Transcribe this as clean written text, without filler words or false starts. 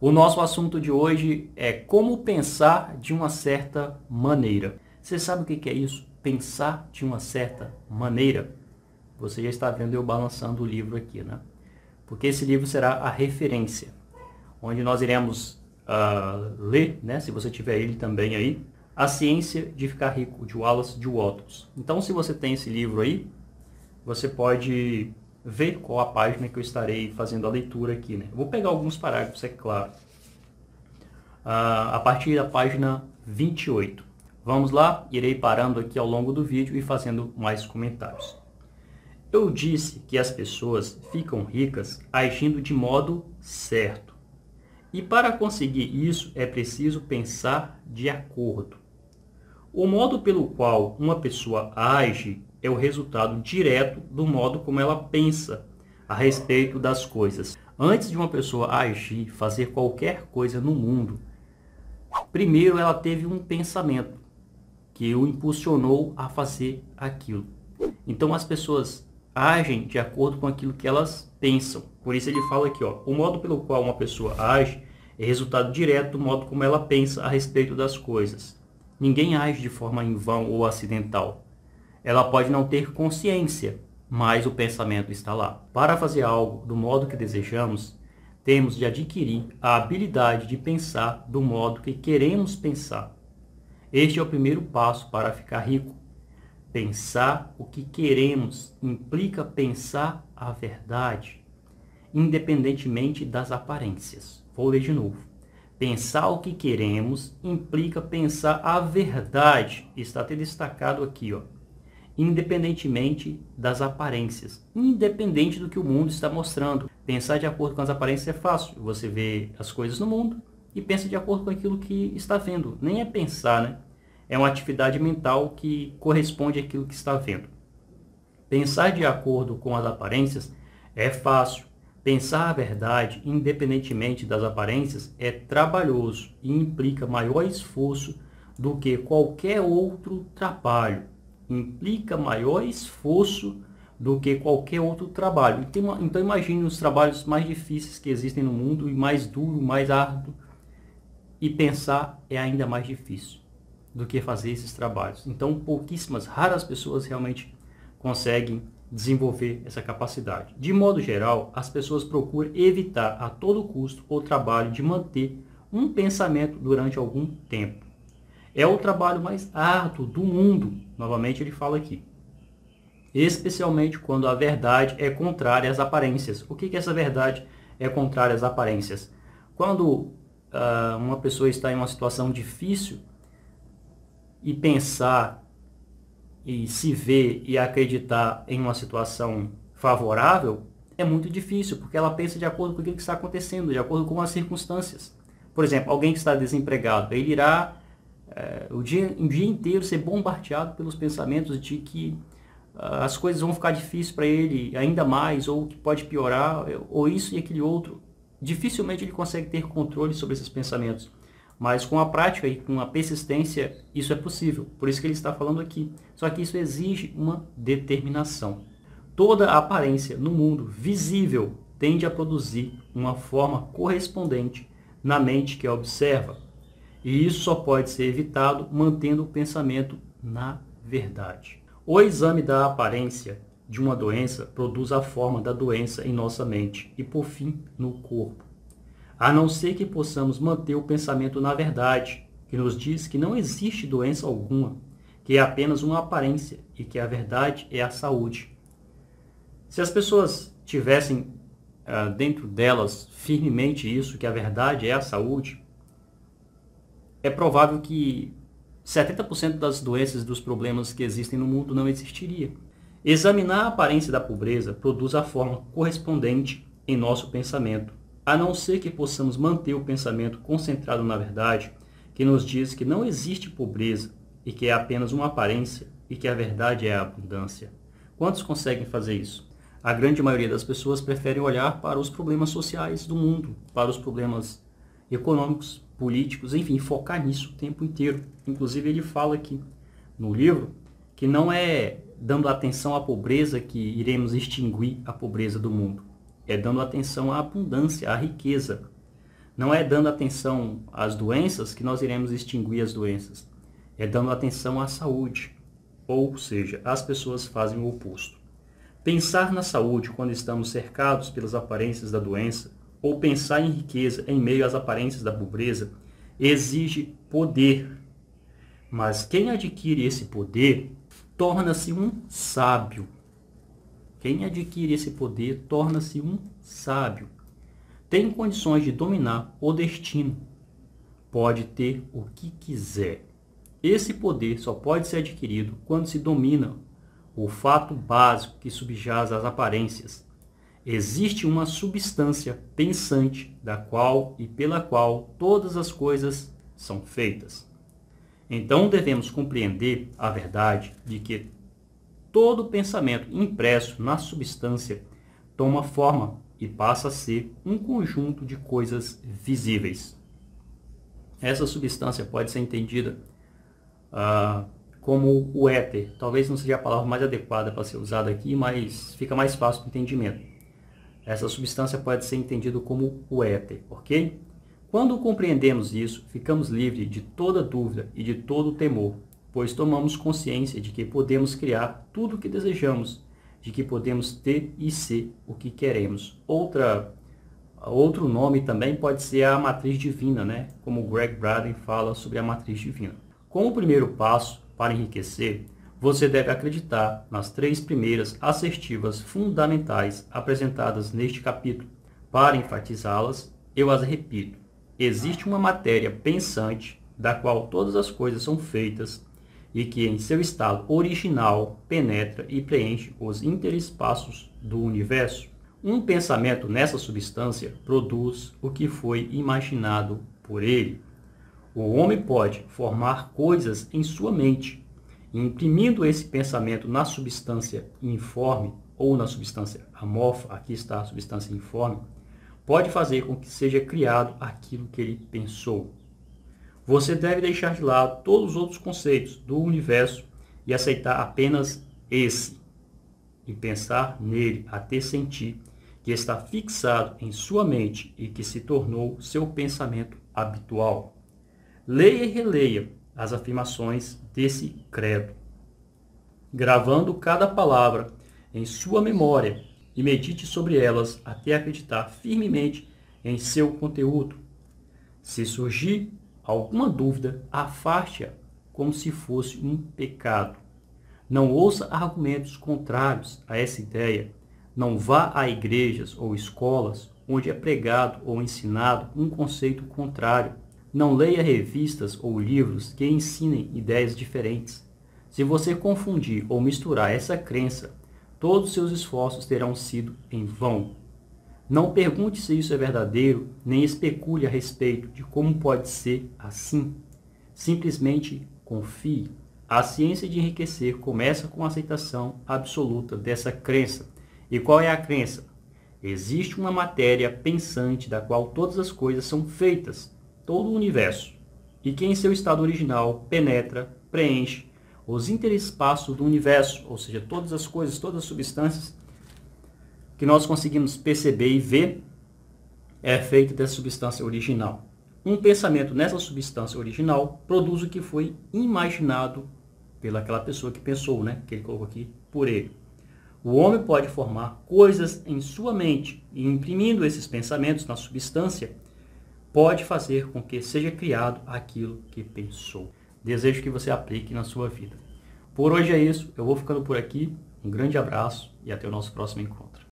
O nosso assunto de hoje é como pensar de uma certa maneira. Você sabe o que é isso? Pensar de uma certa maneira? Você já está vendo eu balançando o livro aqui, né? Porque esse livro será a referência, onde nós iremos ler, né? Se você tiver ele também aí, A Ciência de Ficar Rico, de Wallace de Wattles. Então, se você tem esse livro aí, você pode ver qual a página que eu estarei fazendo a leitura aqui, né? Eu vou pegar alguns parágrafos, é claro. A partir da página 28. Vamos lá, irei parando aqui ao longo do vídeo e fazendo mais comentários. Eu disse que as pessoas ficam ricas agindo de modo certo. E para conseguir isso é preciso pensar de acordo. O modo pelo qual uma pessoa age é o resultado direto do modo como ela pensa a respeito das coisas. Antes de uma pessoa agir, fazer qualquer coisa no mundo, primeiro ela teve um pensamento que o impulsionou a fazer aquilo. Então as pessoas agem de acordo com aquilo que elas pensam. Por isso ele fala aqui, o modo pelo qual uma pessoa age é resultado direto do modo como ela pensa a respeito das coisas. Ninguém age de forma em vão ou acidental. Ela pode não ter consciência, mas o pensamento está lá. Para fazer algo do modo que desejamos, temos de adquirir a habilidade de pensar do modo que queremos pensar. Este é o primeiro passo para ficar rico. Pensar o que queremos implica pensar a verdade, independentemente das aparências. Vou ler de novo. Pensar o que queremos implica pensar a verdade. Está até destacado aqui, independentemente das aparências, independente do que o mundo está mostrando. Pensar de acordo com as aparências é fácil. Você vê as coisas no mundo e pensa de acordo com aquilo que está vendo. Nem é pensar, né? É uma atividade mental que corresponde àquilo que está vendo. Pensar de acordo com as aparências é fácil. Pensar a verdade, independentemente das aparências, é trabalhoso e implica maior esforço do que qualquer outro trabalho. Implica maior esforço do que qualquer outro trabalho. Então imagine os trabalhos mais difíceis que existem no mundo, e mais duro, mais árduo. E pensar é ainda mais difícil do que fazer esses trabalhos. Então raras pessoas realmente conseguem desenvolver essa capacidade. De modo geral, as pessoas procuram evitar a todo custo o trabalho de manter um pensamento durante algum tempo. É o trabalho mais árduo do mundo, novamente ele fala aqui. Especialmente quando a verdade é contrária às aparências. O que é essa verdade é contrária às aparências? Quando uma pessoa está em uma situação difícil e pensar e se ver e acreditar em uma situação favorável, é muito difícil, porque ela pensa de acordo com o que está acontecendo, de acordo com as circunstâncias. Por exemplo, alguém que está desempregado, ele irá o dia inteiro ser bombardeado pelos pensamentos de que as coisas vão ficar difíceis para ele ainda mais, ou que pode piorar, ou isso e aquele outro. Dificilmente ele consegue ter controle sobre esses pensamentos. Mas com a prática e com a persistência, isso é possível. Por isso que ele está falando aqui. Só que isso exige uma determinação. Toda aparência no mundo visível tende a produzir uma forma correspondente na mente que a observa. E isso só pode ser evitado mantendo o pensamento na verdade. O exame da aparência de uma doença produz a forma da doença em nossa mente e, por fim, no corpo. A não ser que possamos manter o pensamento na verdade, que nos diz que não existe doença alguma, que é apenas uma aparência e que a verdade é a saúde. Se as pessoas tivessem dentro delas firmemente isso, que a verdade é a saúde, é provável que 70% das doenças e dos problemas que existem no mundo não existiria. Examinar a aparência da pobreza produz a forma correspondente em nosso pensamento, a não ser que possamos manter o pensamento concentrado na verdade, que nos diz que não existe pobreza e que é apenas uma aparência e que a verdade é a abundância. Quantos conseguem fazer isso? A grande maioria das pessoas prefere olhar para os problemas sociais do mundo, para os problemas econômicos, políticos, enfim, focar nisso o tempo inteiro. Inclusive ele fala aqui no livro que não é dando atenção à pobreza que iremos extinguir a pobreza do mundo. É dando atenção à abundância, à riqueza. Não é dando atenção às doenças que nós iremos extinguir as doenças. É dando atenção à saúde. Ou seja, as pessoas fazem o oposto. Pensar na saúde quando estamos cercados pelas aparências da doença, ou pensar em riqueza em meio às aparências da pobreza, exige poder. Mas quem adquire esse poder torna-se um sábio. Quem adquire esse poder torna-se um sábio. Tem condições de dominar o destino. Pode ter o que quiser. Esse poder só pode ser adquirido quando se domina o fato básico que subjaz às aparências. Existe uma substância pensante da qual e pela qual todas as coisas são feitas. Então devemos compreender a verdade de que todo pensamento impresso na substância toma forma e passa a ser um conjunto de coisas visíveis. Essa substância pode ser entendida como o éter. Talvez não seja a palavra mais adequada para ser usada aqui, mas fica mais fácil para o entendimento. Essa substância pode ser entendida como o éter, ok? Quando compreendemos isso, ficamos livres de toda dúvida e de todo temor, pois tomamos consciência de que podemos criar tudo o que desejamos, de que podemos ter e ser o que queremos. Outro nome também pode ser a matriz divina, né? Como Greg Braden fala sobre a matriz divina. Como primeiro passo para enriquecer, você deve acreditar nas 3 primeiras assertivas fundamentais apresentadas neste capítulo. Para enfatizá-las, eu as repito. Existe uma matéria pensante, da qual todas as coisas são feitas, e que em seu estado original penetra e preenche os interespaços do universo. Um pensamento nessa substância produz o que foi imaginado por ele. O homem pode formar coisas em sua mente, e imprimindo esse pensamento na substância informe, ou na substância amorfa, aqui está a substância informe, pode fazer com que seja criado aquilo que ele pensou. Você deve deixar de lado todos os outros conceitos do universo e aceitar apenas esse, e pensar nele até sentir que está fixado em sua mente e que se tornou seu pensamento habitual. Leia e releia as afirmações desse credo, gravando cada palavra em sua memória e medite sobre elas até acreditar firmemente em seu conteúdo. Se surgir alguma dúvida, afaste-a como se fosse um pecado. Não ouça argumentos contrários a essa ideia. Não vá a igrejas ou escolas onde é pregado ou ensinado um conceito contrário. Não leia revistas ou livros que ensinem ideias diferentes. Se você confundir ou misturar essa crença, todos os seus esforços terão sido em vão. Não pergunte se isso é verdadeiro, nem especule a respeito de como pode ser assim. Simplesmente confie. A ciência de enriquecer começa com a aceitação absoluta dessa crença. E qual é a crença? Existe uma matéria pensante da qual todas as coisas são feitas, todo o universo, e que em seu estado original penetra, preenche os interespaços do universo, ou seja, todas as coisas, todas as substâncias que nós conseguimos perceber e ver é feito dessa substância original. Um pensamento nessa substância original produz o que foi imaginado pelaquela pessoa que pensou, né? Que ele colocou aqui, por ele. O homem pode formar coisas em sua mente e, imprimindo esses pensamentos na substância, pode fazer com que seja criado aquilo que pensou. Desejo que você aplique na sua vida. Por hoje é isso, eu vou ficando por aqui. Um grande abraço e até o nosso próximo encontro.